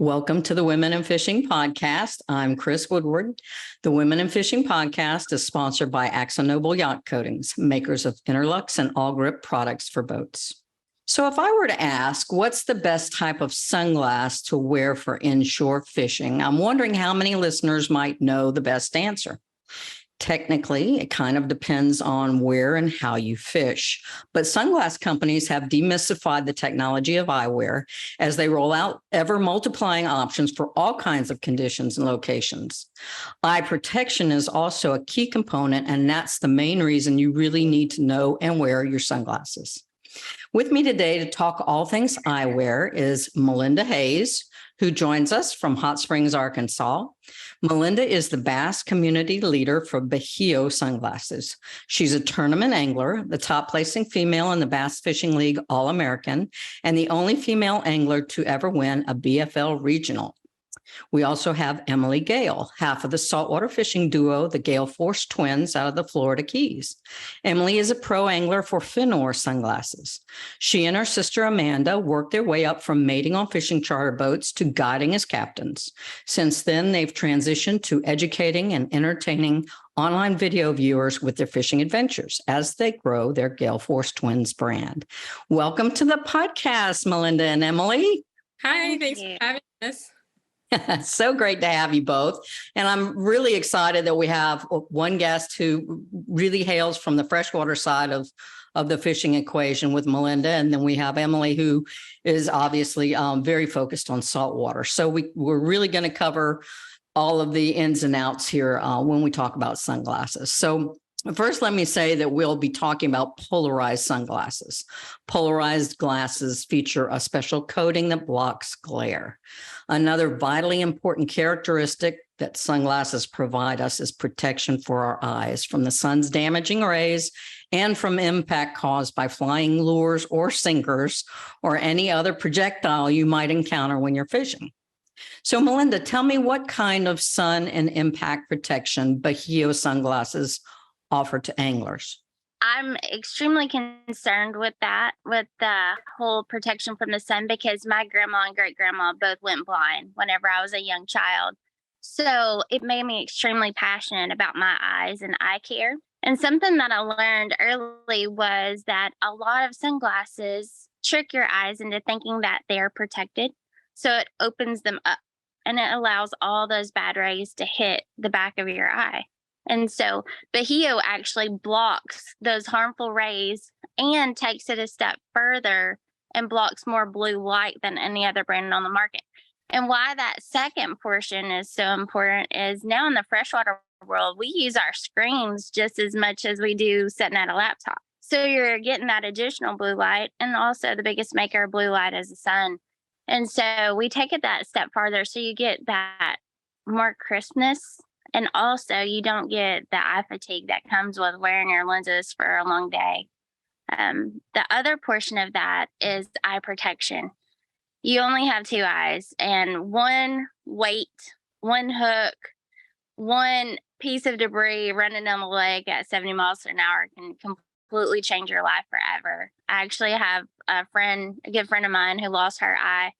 Welcome to the Women in Fishing Podcast. I'm Chris Woodward. The Women in Fishing Podcast is sponsored by AkzoNobel Yacht Coatings, makers of Interlux and All Grip products for boats. So if I were to ask, what's the best type of sunglass to wear for inshore fishing? I'm wondering how many listeners might know the best answer. Technically, it kind of depends on where and how you fish. But sunglass companies have demystified the technology of eyewear as they roll out ever multiplying options for all kinds of conditions and locations. Eye protection is also a key component, and that's the main reason you really need to know and wear your sunglasses. With me today to talk all things eyewear is Melinda Hays, who joins us from Hot Springs, Arkansas. Melinda is the bass community leader for Bajio sunglasses. She's a tournament angler, the top placing female in the Bass Fishing League All-American, and the only female angler to ever win a BFL regional. We also have Emily Gale, half of the saltwater fishing duo, the Gale Force Twins out of the Florida Keys. Emily is a pro angler for Finor sunglasses. She and her sister Amanda worked their way up from mating on fishing charter boats to guiding as captains. Since then, they've transitioned to educating and entertaining online video viewers with their fishing adventures as they grow their Gale Force Twins brand. Welcome to the podcast, Melinda and Emily. Hi, thanks for having us. So great to have you both. And I'm really excited that we have one guest who really hails from the freshwater side of the fishing equation with Melinda. And then we have Emily, who is obviously very focused on saltwater. So we're really going to cover all of the ins and outs here when we talk about sunglasses. So first, let me say that we'll be talking about polarized sunglasses. Polarized glasses feature a special coating that blocks glare. Another vitally important characteristic that sunglasses provide us is protection for our eyes from the sun's damaging rays and from impact caused by flying lures or sinkers or any other projectile you might encounter when you're fishing. So, Melinda, tell me what kind of sun and impact protection Bajio sunglasses offer to anglers. I'm extremely concerned with that, with the whole protection from the sun, because my grandma and great grandma both went blind whenever I was a young child. So it made me extremely passionate about my eyes and eye care. And something that I learned early was that a lot of sunglasses trick your eyes into thinking that they're protected. So it opens them up and it allows all those bad rays to hit the back of your eye. And so Bajio actually blocks those harmful rays and takes it a step further and blocks more blue light than any other brand on the market. And why that second portion is so important is now in the freshwater world, we use our screens just as much as we do sitting at a laptop. So you're getting that additional blue light, and also the biggest maker of blue light is the sun. And so we take it that step farther, so you get that more crispness. And also, you don't get the eye fatigue that comes with wearing your lenses for a long day. The other portion of that is eye protection. You only have two eyes, and one weight, one hook, one piece of debris running down the lake at 70 miles an hour can completely change your life forever. I actually have a good friend of mine who lost her eye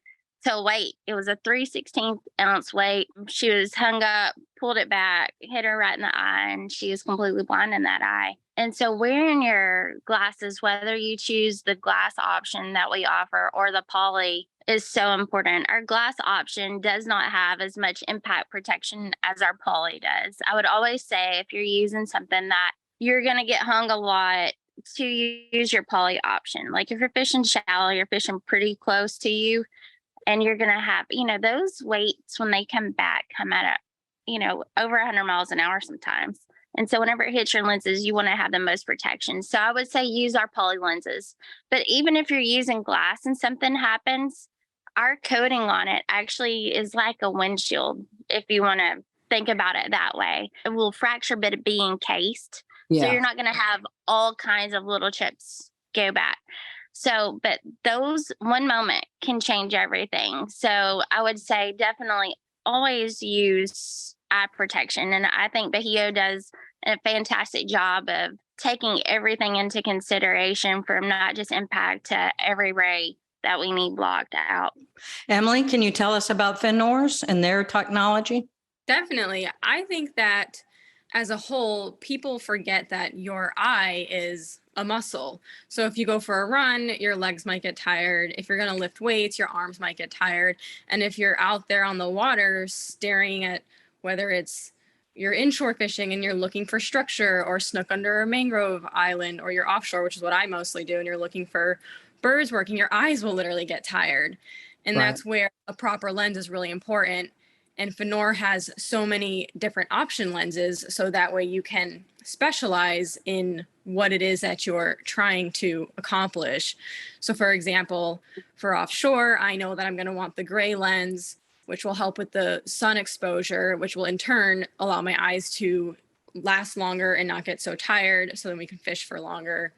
to weight. It was a 3/16 ounce weight. She was hung up, pulled it back, hit her right in the eye, and she was completely blind in that eye. And so wearing your glasses, whether you choose the glass option that we offer or the poly, is so important. Our glass option does not have as much impact protection as our poly does. I would always say if you're using something that you're going to get hung a lot, to use your poly option. Like if you're fishing shallow, you're fishing pretty close to you, and you're going to have, those weights when they come back come at, over 100 miles an hour sometimes. And so whenever it hits your lenses, you want to have the most protection. So I would say use our poly lenses. But even if you're using glass and something happens, our coating on it actually is like a windshield, if you want to think about it that way. It will fracture, but it be encased. Yeah. So you're not going to have all kinds of little chips go back. So, but those one moment can change everything. So I would say definitely always use eye protection. And I think Bajio does a fantastic job of taking everything into consideration, from not just impact to every ray that we need blocked out. Emily, can you tell us about Finors and their technology? Definitely. I think that as a whole, people forget that your eye is a muscle. So if you go for a run, your legs might get tired. If you're going to lift weights, your arms might get tired. And if you're out there on the water staring at whether it's you're inshore fishing and you're looking for structure or snook under a mangrove island, or you're offshore, which is what I mostly do, and you're looking for birds working, your eyes will literally get tired. And Right. that's where a proper lens is really important. And Finor has so many different option lenses, so that way you can specialize in what it is that you're trying to accomplish. So for example, for offshore, I know that I'm going to want the gray lens, which will help with the sun exposure, which will in turn allow my eyes to last longer and not get so tired, so then we can fish for longer.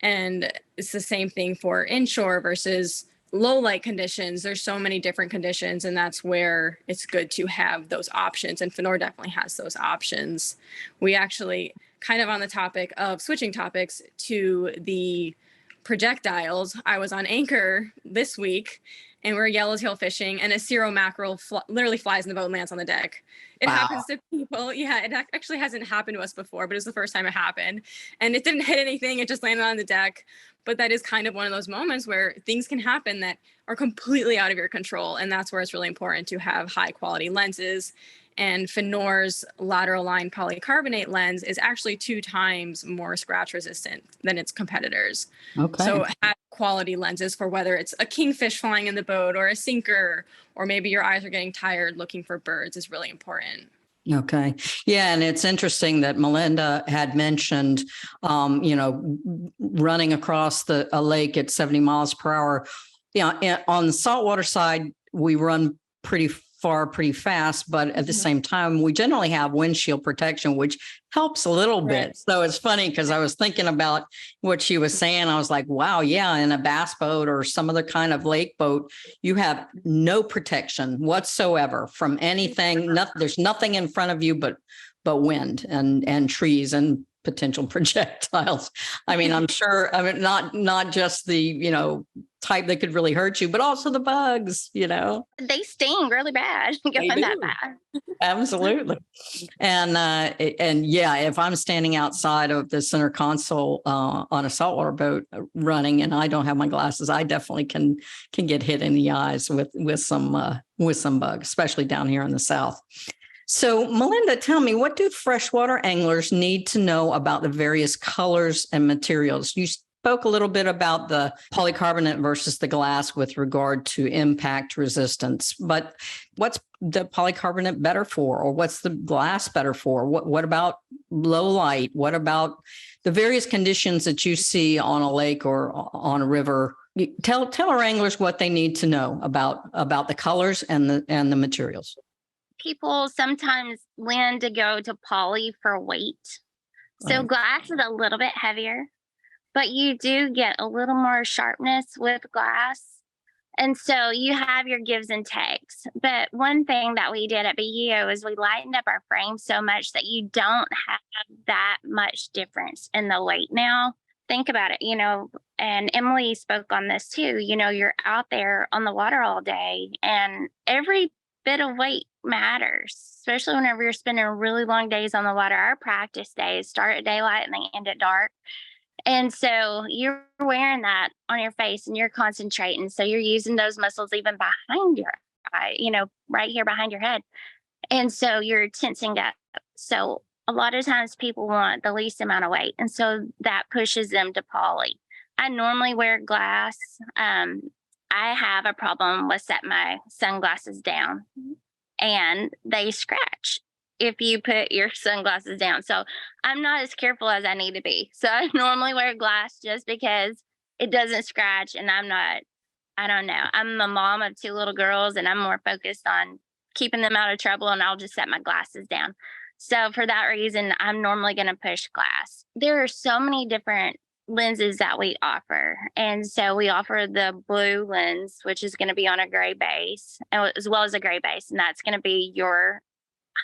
And it's the same thing for inshore versus low light conditions. There's so many different conditions, and that's where it's good to have those options. And Finor definitely has those options. We actually, kind of on the topic of switching topics to the projectiles, I was on anchor this week and we're yellowtail fishing, and a Cero mackerel literally flies in the boat and lands on the deck. It happens to people. Yeah, it actually hasn't happened to us before, but it was the first time it happened. And it didn't hit anything. It just landed on the deck. But that is kind of one of those moments where things can happen that are completely out of your control. And that's where it's really important to have high quality lenses. And Finor's lateral line polycarbonate lens is actually 2 times more scratch resistant than its competitors. Okay. So have quality lenses for whether it's a kingfish flying in the boat or a sinker, or maybe your eyes are getting tired looking for birds, is really important. Okay. Yeah. And it's interesting that Melinda had mentioned, running across a lake at 70 miles per hour. Yeah. On the saltwater side, we run pretty far, pretty fast, but at the same time, we generally have windshield protection, which helps a little bit. So it's funny because I was thinking about what she was saying. I was like, wow, yeah, in a bass boat or some other kind of lake boat, you have no protection whatsoever from anything. There's nothing in front of you but wind and trees and potential projectiles. I mean, I'm sure, not just the, type that could really hurt you, but also the bugs, They sting really bad. They do. That bad. Absolutely. And yeah, if I'm standing outside of the center console on a saltwater boat running and I don't have my glasses, I definitely can get hit in the eyes with some bugs, especially down here in the South. So, Melinda, tell me, what do freshwater anglers need to know about the various colors and materials? You spoke a little bit about the polycarbonate versus the glass with regard to impact resistance, but what's the polycarbonate better for, or what's the glass better for? What about low light? What about the various conditions that you see on a lake or on a river? Tell our anglers what they need to know about the colors and the materials. People sometimes lean to go to poly for weight. So glass is a little bit heavier, but you do get a little more sharpness with glass. And so you have your gives and takes. But one thing that we did at Bajio is we lightened up our frame so much that you don't have that much difference in the weight now. Think about it, and Emily spoke on this too. You're out there on the water all day, and every bit of weight matters, especially whenever you're spending really long days on the water. Our practice days start at daylight and they end at dark. And so you're wearing that on your face and you're concentrating. So you're using those muscles even behind your eye, right here behind your head. And so you're tensing up. So a lot of times people want the least amount of weight. And so that pushes them to poly. I normally wear glass. I have a problem with setting my sunglasses down and they scratch if you put your sunglasses down. So I'm not as careful as I need to be. So I normally wear glass just because it doesn't scratch, and I don't know. I'm a mom of 2 little girls and I'm more focused on keeping them out of trouble, and I'll just set my glasses down. So for that reason, I'm normally going to push glass. There are so many different lenses that we offer. And so we offer the blue lens, which is going to be on a gray base, as well as a gray base. And that's going to be your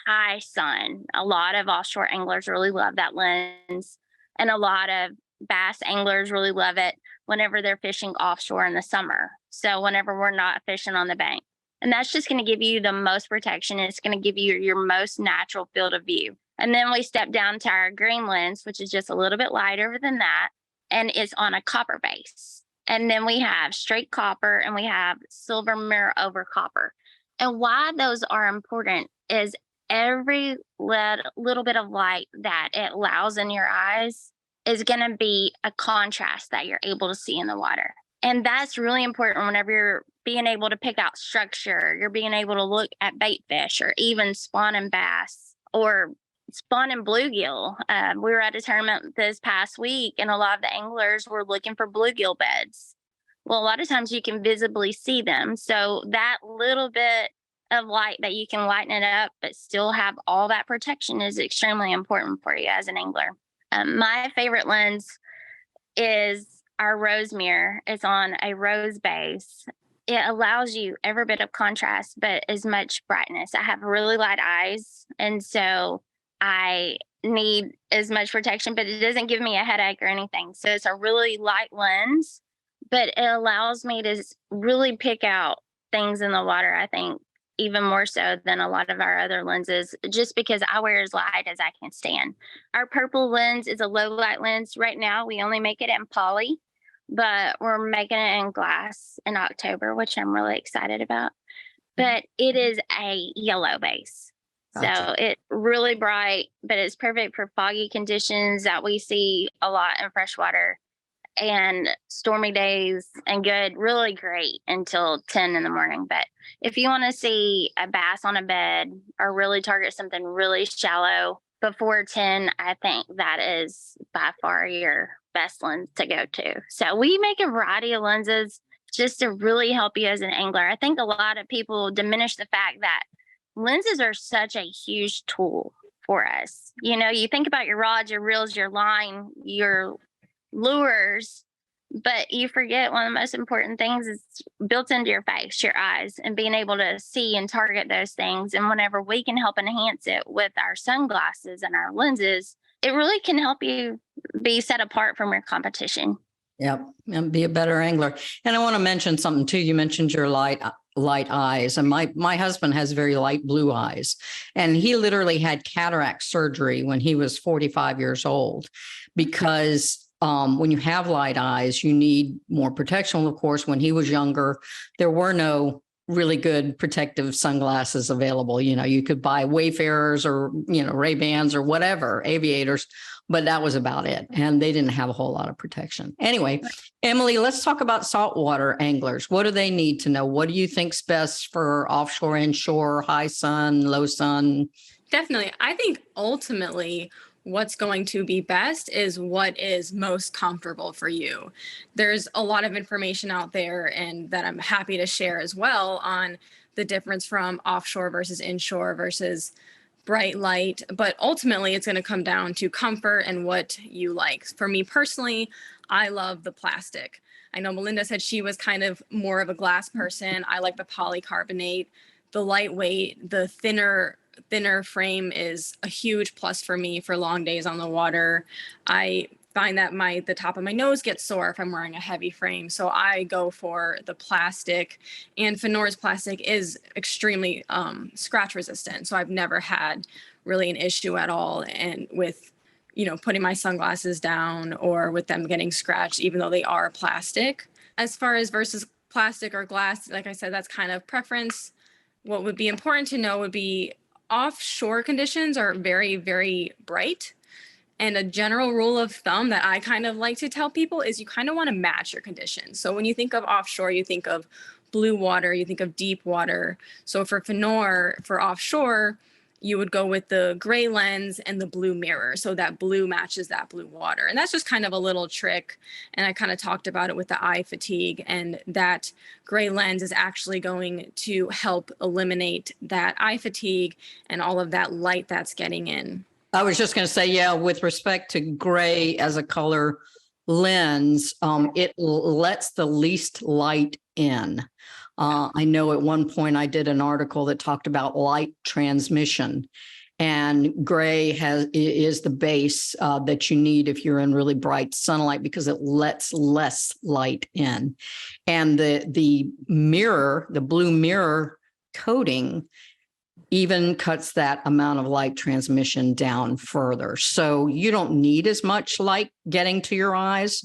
high sun. A lot of offshore anglers really love that lens. And a lot of bass anglers really love it whenever they're fishing offshore in the summer. So whenever we're not fishing on the bank. And that's just going to give you the most protection. It's going to give you your most natural field of view. And then we step down to our green lens, which is just a little bit lighter than that. And it's on a copper base. And then we have straight copper and we have silver mirror over copper. And why those are important is every little bit of light that it allows in your eyes is going to be a contrast that you're able to see in the water. And that's really important whenever you're being able to pick out structure, you're being able to look at bait fish or even spawning bass or spawning bluegill. We were at a tournament this past week and a lot of the anglers were looking for bluegill beds. Well, a lot of times you can visibly see them. So that little bit of light that you can lighten it up, but still have all that protection is extremely important for you as an angler. My favorite lens is our rose mirror. It's on a rose base. It allows you every bit of contrast, but as much brightness. I have really light eyes, and so I need as much protection, but it doesn't give me a headache or anything. So it's a really light lens, but it allows me to really pick out things in the water, I think, even more so than a lot of our other lenses, just because I wear as light as I can stand. Our purple lens is a low light lens. Right now, we only make it in poly, but we're making it in glass in October, which I'm really excited about. But it is a yellow base. Gotcha. So it's really bright, but it's perfect for foggy conditions that we see a lot in freshwater and stormy days and good, really great until 10 in the morning. But if you want to see a bass on a bed or really target something really shallow before 10, I think that is by far your best lens to go to. So we make a variety of lenses just to really help you as an angler. I think a lot of people diminish the fact that lenses are such a huge tool for us. You know, you think about your rods, your reels, your line, your lures, but you forget one of the most important things is built into your face, your eyes, and being able to see and target those things. And whenever we can help enhance it with our sunglasses and our lenses, it really can help you be set apart from your competition. Yep, and be a better angler. And I want to mention something too. You mentioned your light eyes, and my husband has very light blue eyes, and he literally had cataract surgery when he was 45 years old because when you have light eyes, you need more protection. Of course, when he was younger, there were no really good protective sunglasses available. You know, you could buy Wayfarers or, you know, Ray-Bans or whatever, aviators, but that was about it. And they didn't have a whole lot of protection. Anyway, Emily, let's talk about saltwater anglers. What do they need to know? What do you think's best for offshore, inshore, high sun, low sun? Definitely. I think ultimately what's going to be best is what is most comfortable for you. There's a lot of information out there and that I'm happy to share as well on the difference from offshore versus inshore versus bright light, but ultimately it's going to come down to comfort and what you like. For me personally, I love the plastic. I know Melinda said she was kind of more of a glass person. I like the polycarbonate, the lightweight, the thinner frame is a huge plus for me for long days on the water. I find that the top of my nose gets sore if I'm wearing a heavy frame. So I go for the plastic, and Fenor's plastic is extremely scratch resistant. So I've never had really an issue at all. And with, you know, putting my sunglasses down or with them getting scratched, even though they are plastic. As far as versus plastic or glass, like I said, that's kind of preference. What would be important to know would be offshore conditions are very, very bright. And a general rule of thumb that I kind of like to tell people is you kind of want to match your conditions. So when you think of offshore, you think of blue water, you think of deep water. So for Fenor, for offshore, you would go with the gray lens and the blue mirror. So that blue matches that blue water. And that's just kind of a little trick. And I kind of talked about it with the eye fatigue, and that gray lens is actually going to help eliminate that eye fatigue and all of that light that's getting in. I was just going to say, yeah, with respect to gray as a color lens, it lets the least light in. I know at one point I did an article that talked about light transmission, and gray is the base that you need if you're in really bright sunlight, because it lets less light in. And the mirror, the blue mirror coating, even cuts that amount of light transmission down further. So you don't need as much light getting to your eyes.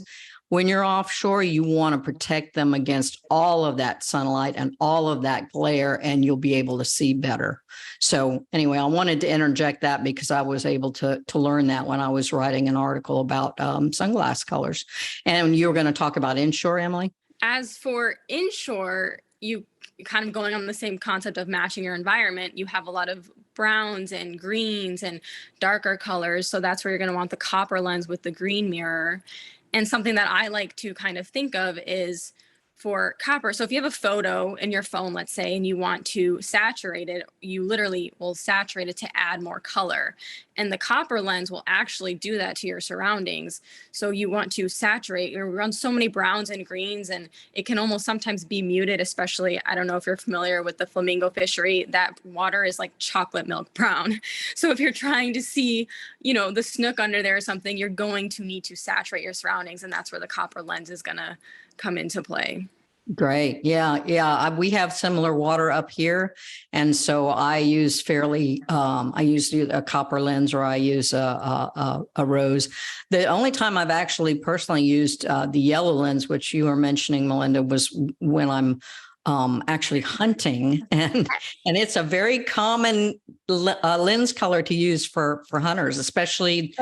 When you're offshore, you want to protect them against all of that sunlight and all of that glare, and you'll be able to see better. So anyway, I wanted to interject that because I was able to learn that when I was writing an article about sunglass colors. And you were going to talk about inshore, Emily? As for inshore, you kind of going on the same concept of matching your environment, you have a lot of browns and greens and darker colors. So that's where you're going to want the copper lens with the green mirror. And something that I like to kind of think of is for copper. So if you have a photo in your phone, let's say, and you want to saturate it, you literally will saturate it to add more color. And the copper lens will actually do that to your surroundings. So you want to saturate, you run so many browns and greens, and it can almost sometimes be muted, especially, I don't know if you're familiar with the flamingo fishery, that water is like chocolate milk brown. So if you're trying to see, the snook under there or something, you're going to need to saturate your surroundings. And that's where the copper lens is going to come into play. Great. Yeah. We have similar water up here. And so I use I use a copper lens, or I use a rose. The only time I've actually personally used the yellow lens, which you were mentioning, Melinda, was when I'm actually hunting. And it's a very common lens color to use for hunters, especially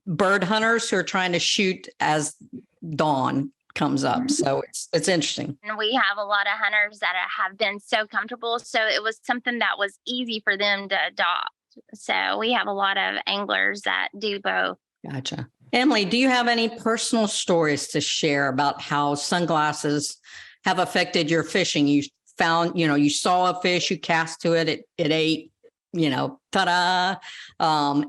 bird hunters who are trying to shoot as dawn comes up. So it's interesting. And we have a lot of hunters that have been so comfortable. So it was something that was easy for them to adopt. So we have a lot of anglers that do both. Gotcha. Emily, do you have any personal stories to share about how sunglasses have affected your fishing? You found, you saw a fish, you cast to it, it ate, ta-da,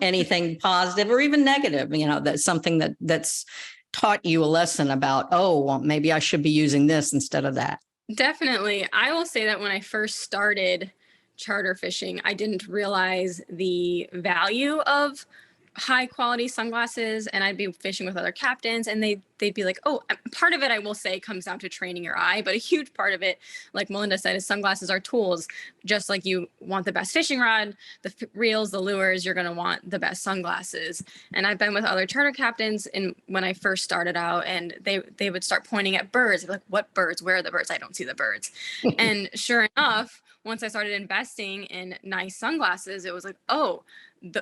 anything positive or even negative, that's something that's taught you a lesson about, well, maybe I should be using this instead of that? Definitely. I will say that when I first started charter fishing, I didn't realize the value of high quality sunglasses, and I'd be fishing with other captains and they'd be like, part of it, I will say, comes down to training your eye, but a huge part of it, like Melinda said, is sunglasses are tools. Just like you want the best fishing rod, the reels, the lures, you're going to want the best sunglasses. And I've been with other charter captains, and when I first started out, and they would start pointing at birds. They'd be like, what birds? Where are the birds? I don't see the birds. And sure enough, once I started investing in nice sunglasses, it was like,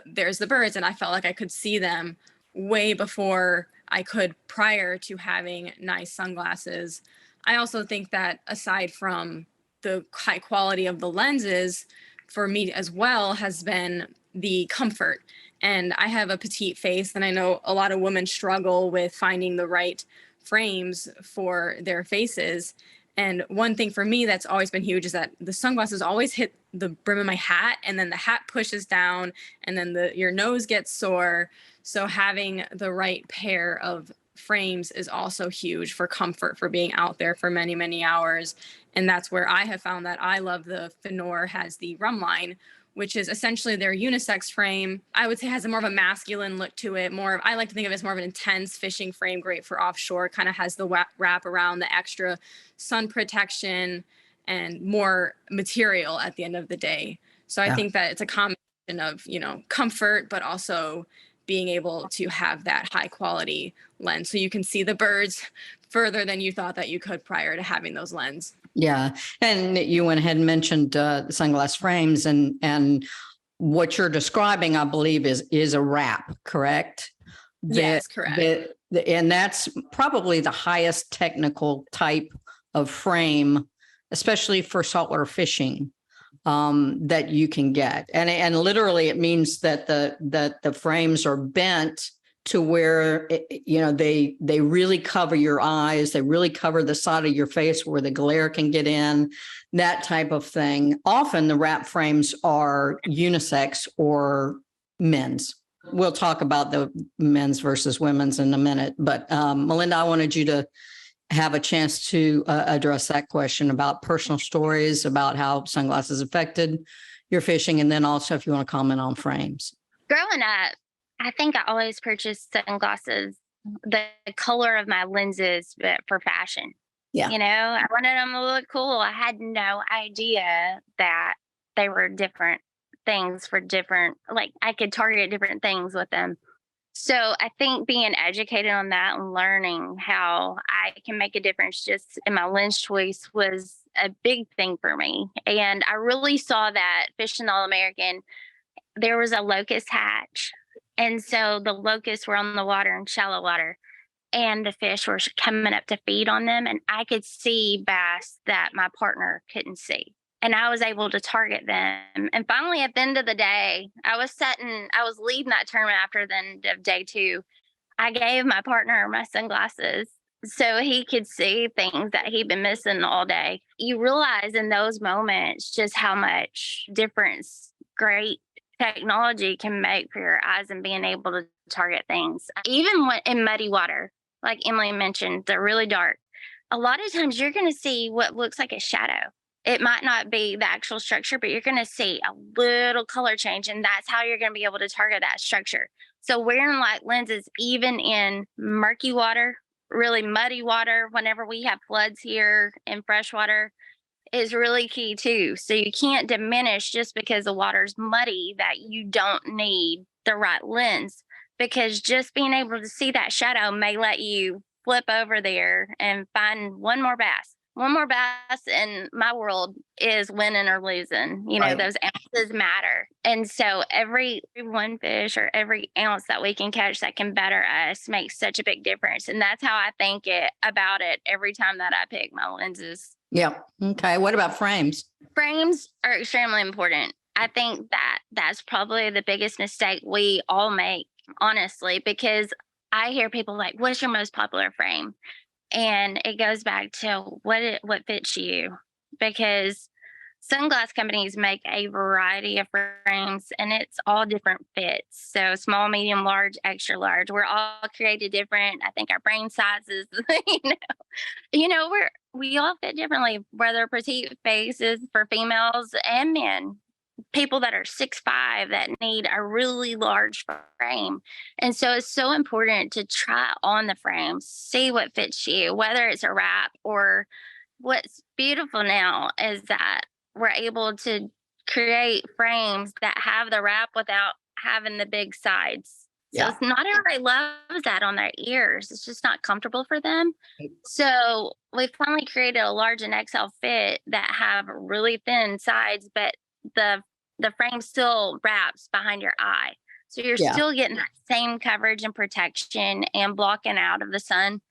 there's the birds. And I felt like I could see them way before I could prior to having nice sunglasses. I also think that aside from the high quality of the lenses, for me as well has been the comfort. And I have a petite face, and I know a lot of women struggle with finding the right frames for their faces. And one thing for me that's always been huge is that the sunglasses always hit the brim of my hat, and then the hat pushes down, and then your nose gets sore. So having the right pair of frames is also huge for comfort, for being out there for many, many hours. And that's where I have found that I love the Fenor has the rum line, which is essentially their unisex frame. I would say has a more of a masculine look to it. I like to think of it as more of an intense fishing frame, great for offshore. Kind of has the wrap around, the extra sun protection, and more material at the end of the day. So I think that it's a combination of, comfort, but also being able to have that high quality lens so you can see the birds further than you thought that you could prior to having those lenses. Yeah. And you went ahead and mentioned the sunglass frames, and what you're describing, I believe, is a wrap, correct? Yes, correct. And that's probably the highest technical type of frame, especially for saltwater fishing, that you can get. And literally it means that the frames are bent to where, they really cover your eyes. They really cover the side of your face where the glare can get in, that type of thing. Often the wrap frames are unisex or men's. We'll talk about the men's versus women's in a minute. But Melinda, I wanted you to have a chance to address that question about personal stories, about how sunglasses affected you're fishing? And then also if you want to comment on frames. Growing up, I think I always purchased sunglasses, the color of my lenses, but for fashion. Yeah. You know, I wanted them to look cool. I had no idea that they were different things for different, like I could target different things with them. So I think being educated on that and learning how I can make a difference just in my lens choice was a big thing for me. And I really saw that fishing All American, there was a locust hatch. And so the locusts were on the water in shallow water, and the fish were coming up to feed on them. And I could see bass that my partner couldn't see. And I was able to target them. And finally, at the end of the day, I was leading that tournament after the end of day 2. I gave my partner my sunglasses so he could see things that he'd been missing all day. You realize in those moments just how much difference great technology can make for your eyes and being able to target things. Even when in muddy water, like Emily mentioned, they're really dark. A lot of times you're going to see what looks like a shadow. It might not be the actual structure, but you're going to see a little color change, and that's how you're going to be able to target that structure. So wearing light lenses, even in murky water, really muddy water, whenever we have floods here in freshwater, is really key too. So you can't diminish just because the water's muddy that you don't need the right lens, because just being able to see that shadow may let you flip over there and find one more bass. One more bass in my world is winning or losing. You know, Right. those ounces matter. And so every one fish or every ounce that we can catch that can better us makes such a big difference. And that's how I think about it every time that I pick my lenses. Yeah. Okay. What about frames? Frames are extremely important. I think that that's probably the biggest mistake we all make, honestly, because I hear people like, what's your most popular frame? And it goes back to what fits you, because sunglass companies make a variety of frames and it's all different fits. So small, medium, large, extra large. We're all created different. I think our brain sizes, we all fit differently, whether petite faces for females and men. People that are 6'5" that need a really large frame. And so it's so important to try on the frame, see what fits you, whether it's a wrap or what's beautiful now is that we're able to create frames that have the wrap without having the big sides. So Yeah. it's not everybody loves that on their ears. It's just not comfortable for them. So we finally created a large and XL fit that have really thin sides, but the frame still wraps behind your eye. So you're Yeah. still getting that same coverage and protection and blocking out of the sun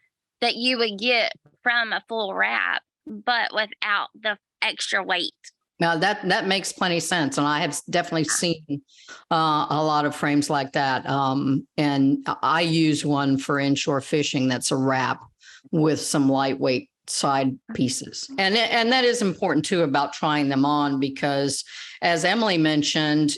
that you would get from a full wrap, but without the extra weight. Now that makes plenty of sense. And I have definitely seen a lot of frames like that. And I use one for inshore fishing that's a wrap with some lightweight side pieces. And that is important too about trying them on, because as Emily mentioned,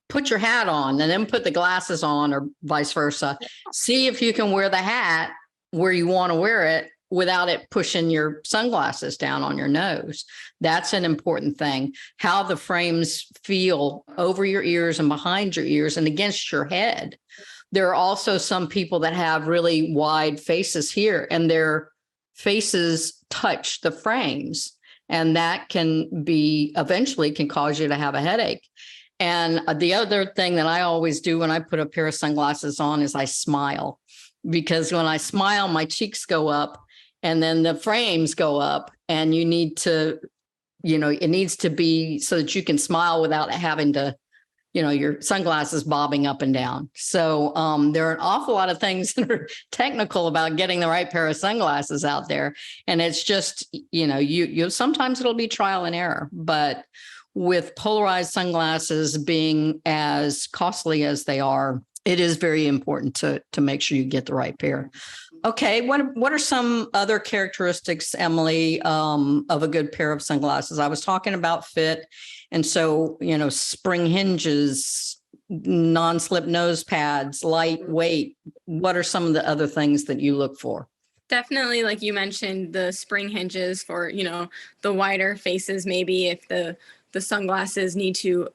put your hat on and then put the glasses on, or vice versa. See if you can wear the hat where you want to wear it without it pushing your sunglasses down on your nose. That's an important thing. How the frames feel over your ears and behind your ears and against your head. There are also some people that have really wide faces here, and their faces touch the frames, and that can eventually cause you to have a headache. And the other thing that I always do when I put a pair of sunglasses on is I smile, because when I smile, my cheeks go up and then the frames go up, and it needs to be so that you can smile without having to, your sunglasses bobbing up and down. So there are an awful lot of things that are technical about getting the right pair of sunglasses out there. And it's just, you sometimes it'll be trial and error, but with polarized sunglasses being as costly as they are, it is very important to make sure you get the right pair. Okay. What are some other characteristics, Emily, of a good pair of sunglasses? I was talking about fit. And so, spring hinges, non-slip nose pads, lightweight. What are some of the other things that you look for? Definitely, like you mentioned, the spring hinges for, the wider faces, maybe if the the sunglasses need to,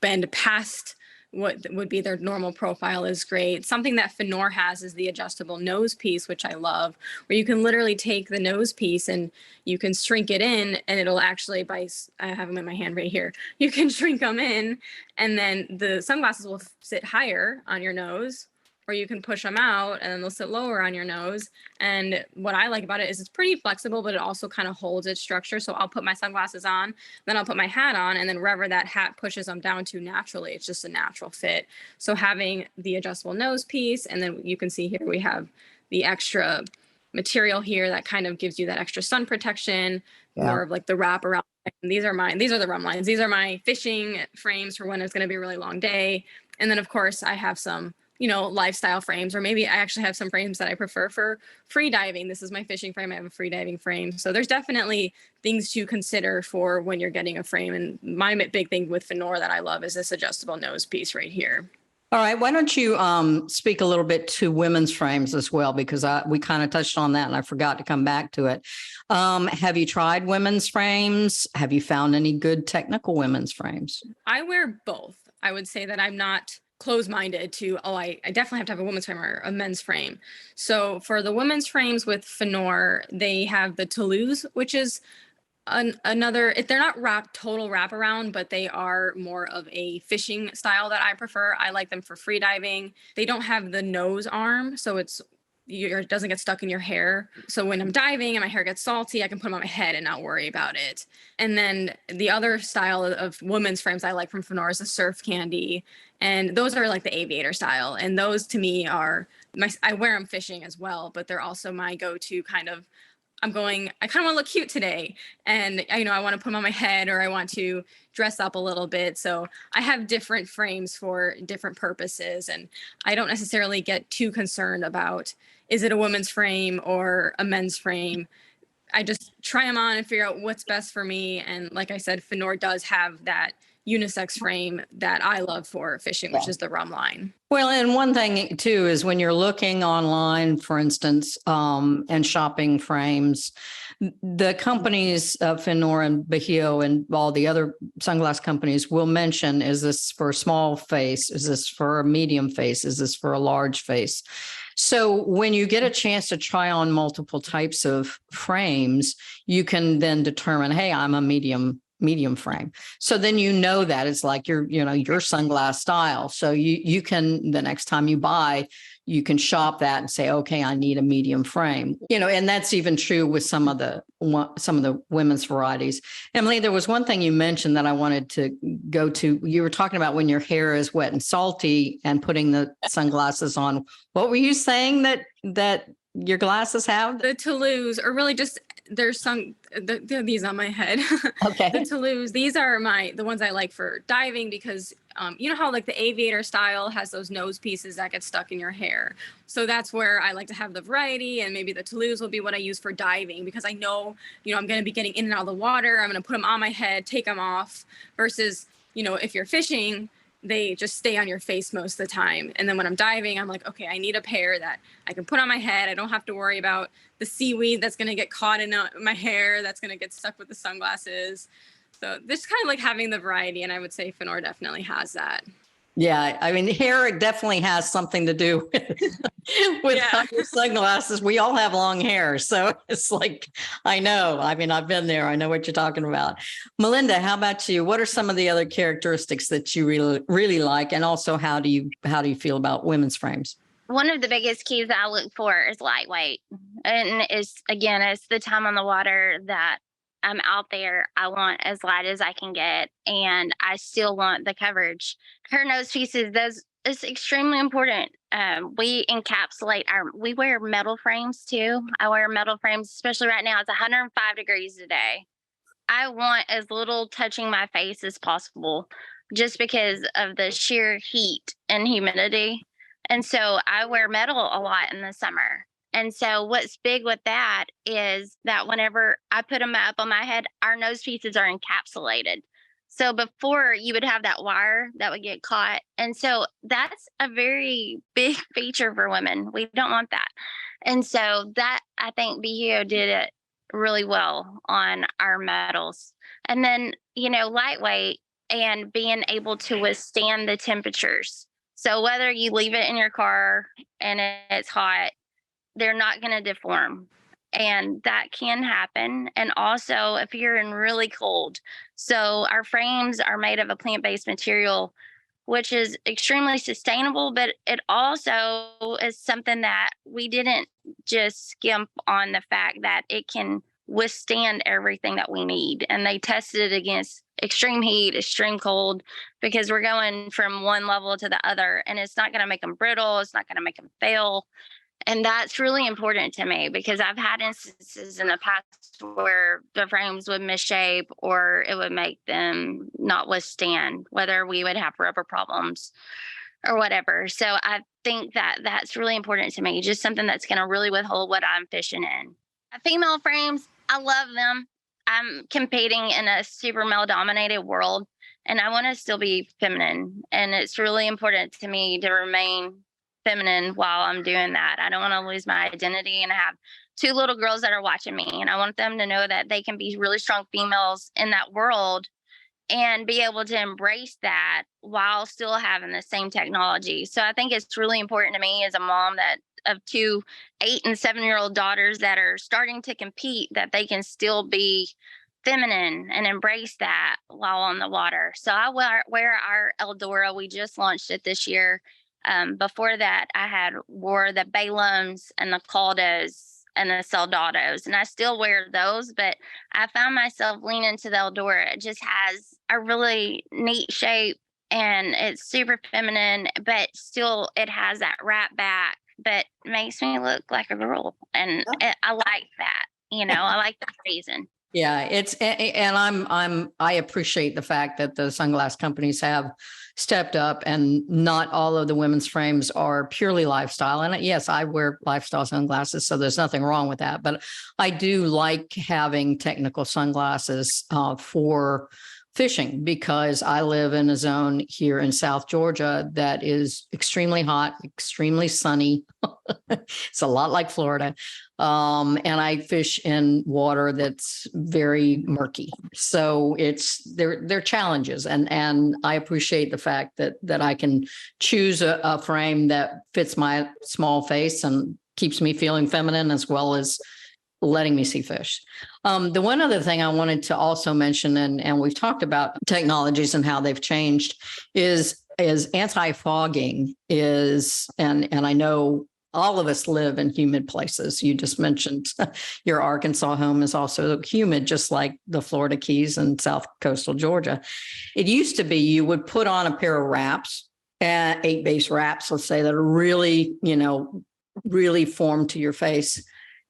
bend past what would be their normal profile is great. Something that Fenor has is the adjustable nose piece, which I love, where you can literally take the nose piece and you can shrink it in, and it'll actually, I have them in my hand right here, you can shrink them in, and then the sunglasses will sit higher on your nose, or you can push them out and then they'll sit lower on your nose. And what I like about it is it's pretty flexible, but it also kind of holds its structure. So I'll put my sunglasses on, then I'll put my hat on, and then wherever that hat pushes them down to naturally, it's just a natural fit. So having the adjustable nose piece, and then you can see here we have the extra material here that kind of gives you that extra sun protection, more of like the wrap around. These are the rum lines. These are my fishing frames for when it's going to be a really long day. And then of course I have some lifestyle frames, or maybe I actually have some frames that I prefer for free diving. This is my fishing frame. I have a free diving frame. So there's definitely things to consider for when you're getting a frame. And my big thing with Fenor that I love is this adjustable nose piece right here. All right. Why don't you speak a little bit to women's frames as well, because we kind of touched on that and I forgot to come back to it. Have you tried women's frames? Have you found any good technical women's frames? I wear both. I would say that I'm not closed-minded to, I definitely have to have a women's frame or a men's frame. So for the women's frames with Fenor, they have the Toulouse, which is another, they're not total wraparound, but they are more of a fishing style that I prefer. I like them for free diving. They don't have the nose arm, so it doesn't get stuck in your hair. So when I'm diving and my hair gets salty, I can put them on my head and not worry about it. And then the other style of women's frames I like from Fenor is the surf candy. And those are like the aviator style. And those to me are I wear them fishing as well, but they're also my go-to kind of, I kind of want to look cute today. And, I want to put them on my head, or I want to dress up a little bit. So I have different frames for different purposes. And I don't necessarily get too concerned about, is it a woman's frame or a men's frame? I just try them on and figure out what's best for me. And like I said, Fenor does have that unisex frame that I love for fishing, which is the rum line. Well, and one thing too is when you're looking online, for instance, and shopping frames, the companies, Fenor and Bajio and all the other sunglass companies will mention, is this for a small face? Is this for a medium face? Is this for a large face? So when you get a chance to try on multiple types of frames, you can then determine, hey, I'm a medium frame. So then that it's like your sunglass style. So you can, the next time you buy, you can shop that and say, okay, I need a medium frame. And that's even true with some of the women's varieties. Emily, there was one thing you mentioned that I wanted to go to. You were talking about when your hair is wet and salty and putting the sunglasses on. What were you saying that your glasses have? The Toulouse, or really just there's these on my head. Okay. The Toulouse, these are the ones I like for diving, because you know how like the aviator style has those nose pieces that get stuck in your hair. So that's where I like to have the variety, and maybe the Toulouse will be what I use for diving, because I know, I'm going to be getting in and out of the water. I'm going to put them on my head, take them off, versus, if you're fishing, they just stay on your face most of the time. And then when I'm diving, I'm like, okay, I need a pair that I can put on my head. I don't have to worry about the seaweed that's going to get caught in my hair, that's going to get stuck with the sunglasses. So this kind of like having the variety. And I would say Fenor definitely has that. Yeah, I mean, hair definitely has something to do with your sunglasses. We all have long hair. So it's like, I know. I mean, I've been there. I know what you're talking about. Melinda, how about you? What are some of the other characteristics that you really, really like? And also, how do you feel about women's frames? One of the biggest keys I look for is lightweight. And it's the time on the water that I'm out there. I want as light as I can get, and I still want the coverage. Her nose pieces, is extremely important. We encapsulate we wear metal frames too. I wear metal frames, especially right now. It's 105 degrees today. I want as little touching my face as possible, just because of the sheer heat and humidity. And so I wear metal a lot in the summer. And so what's big with that is that whenever I put them up on my head, our nose pieces are encapsulated. So before, you would have that wire that would get caught. And so that's a very big feature for women. We don't want that. And so that, I think Bajio did really well on our metals. And then, lightweight and being able to withstand the temperatures. So whether you leave it in your car and it's hot, they're not going to deform. And that can happen. And also, if you're in really cold. So, our frames are made of a plant based material, which is extremely sustainable, but it also is something that we didn't just skimp on the fact that it can withstand everything that we need. And they tested it against extreme heat, extreme cold, because we're going from one level to the other, and it's not going to make them brittle. It's not going to make them fail. And that's really important to me because I've had instances in the past where the frames would misshape or it would make them not withstand, whether we would have rubber problems or whatever. So I think that that's really important to me, just something that's going to really withhold what I'm fishing in. Female frames, I love them. I'm competing in a super male dominated world and I want to still be feminine. And it's really important to me to remain feminine while I'm doing that. I don't want to lose my identity, and I have two little girls that are watching me, and I want them to know that they can be really strong females in that world and be able to embrace that while still having the same technology. So I think it's really important to me as a mom that of two 8 and 7-year-old daughters that are starting to compete, that they can still be feminine and embrace that while on the water. So I wear our Eldora. We just launched it this year. Before that, I had wore the Balaams and the Caldos and the Soldados, and I still wear those, but I found myself leaning to the Eldora. It just has a really neat shape and it's super feminine, but still it has that wrap back, but makes me look like a girl. And I like that, I like that reason. Yeah, I appreciate the fact that the sunglass companies have stepped up and not all of the women's frames are purely lifestyle. And yes, I wear lifestyle sunglasses, so there's nothing wrong with that. But I do like having technical sunglasses for fishing because I live in a zone here in South Georgia that is extremely hot, extremely sunny. It's a lot like Florida. And I fish in water that's very murky. So they're challenges. And I appreciate the fact that I can choose a frame that fits my small face and keeps me feeling feminine as well as letting me see fish. The one other thing I wanted to also mention, and we've talked about technologies and how they've changed, is anti-fogging is, and I know all of us live in humid places. You just mentioned your Arkansas home is also humid, just like the Florida Keys and South Coastal Georgia. It used to be you would put on a pair of wraps, 8-base wraps, let's say, that are really, really formed to your face.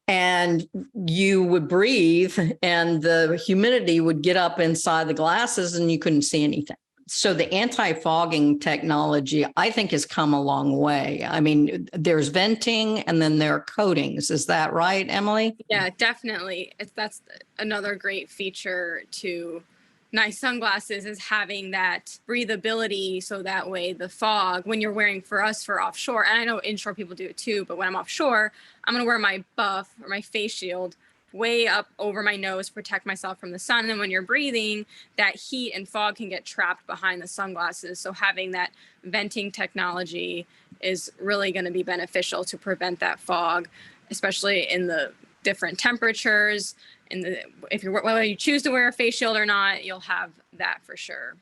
And you would breathe and the humidity would get up inside the glasses and you couldn't see anything. So the anti-fogging technology, I think, has come a long way. I mean, there's venting and then there are coatings. Is that right, Emily? Yeah, definitely. That's another great feature to nice sunglasses is having that breathability. So that way the fog, when you're wearing for offshore, and I know inshore people do it too, but when I'm offshore, I'm going to wear my buff or my face shield way up over my nose, protect myself from the sun. And then when you're breathing, that heat and fog can get trapped behind the sunglasses. So having that venting technology is really going to be beneficial to prevent that fog, especially in the different temperatures. Whether you choose to wear a face shield or not, you'll have that for sure.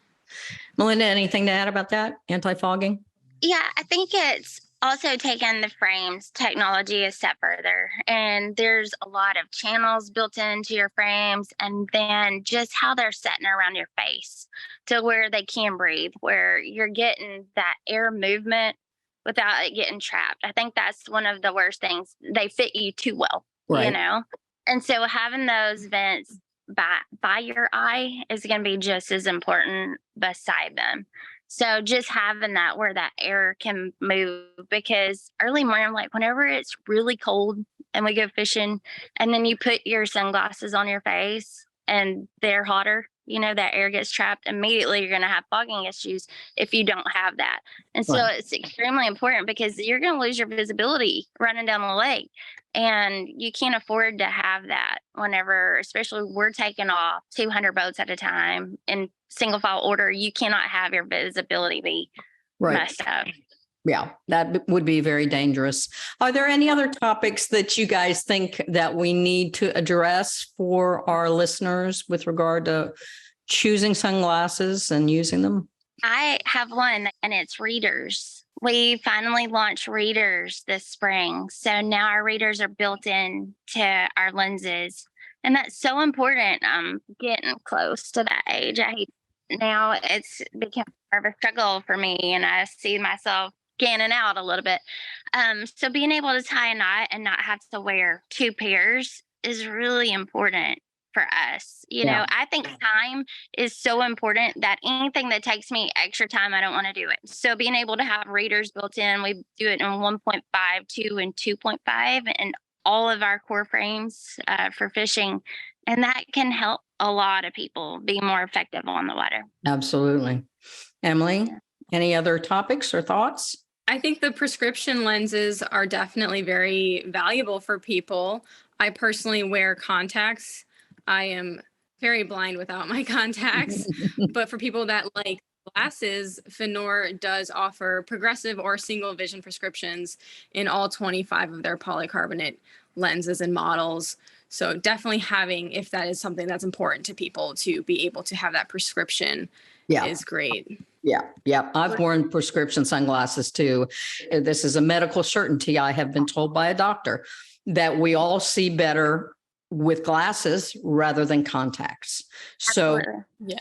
Melinda, anything to add about that, anti-fogging? Yeah, I think it's also taken the frames technology a step further. And there's a lot of channels built into your frames, and then just how they're setting around your face to where they can breathe, where you're getting that air movement without it getting trapped. I think that's one of the worst things. They fit you too well, right. And so having those vents by your eye is going to be just as important beside them. So just having that where that air can move, because early morning, like whenever it's really cold and we go fishing and then you put your sunglasses on your face and they're hotter that air gets trapped. Immediately you're going to have fogging issues if you don't have that. And so Right. it's extremely important because you're going to lose your visibility running down the lake. And you can't afford to have that whenever, especially we're taking off 200 boats at a time in single file order. You cannot have your visibility be Right. messed up. Yeah, that would be very dangerous. Are there any other topics that you guys think that we need to address for our listeners with regard to choosing sunglasses and using them? I have one, and it's readers. We finally launched readers this spring. So now our readers are built in to our lenses. And that's so important. I'm getting close to that age. Now it's become more of a struggle for me, and I see myself scanning out a little bit. So being able to tie a knot and not have to wear two pairs is really important for us. I think time is so important that anything that takes me extra time, I don't want to do it. So being able to have readers built in, we do it in 1.5, 2, and 2.5, and all of our core frames for fishing. And that can help a lot of people be more effective on the water. Absolutely. Emily, any other topics or thoughts? I think the prescription lenses are definitely very valuable for people. I personally wear contacts. I am very blind without my contacts, but for people that like glasses, Fenor does offer progressive or single vision prescriptions in all 25 of their polycarbonate lenses and models. So definitely having, if that is something that's important to people, to be able to have that prescription is great. Yeah. I've worn prescription sunglasses too. This is a medical certainty. I have been told by a doctor that we all see better with glasses rather than contacts. So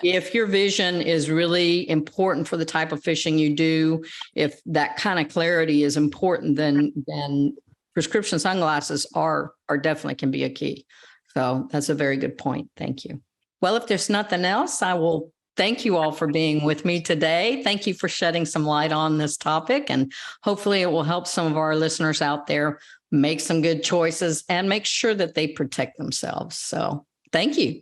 if your vision is really important for the type of fishing you do, if that kind of clarity is important, then prescription sunglasses are definitely can be a key. So that's a very good point. Thank you. Well, if there's nothing else, I will thank you all for being with me today. Thank you for shedding some light on this topic, and hopefully it will help some of our listeners out there make some good choices and make sure that they protect themselves. So thank you.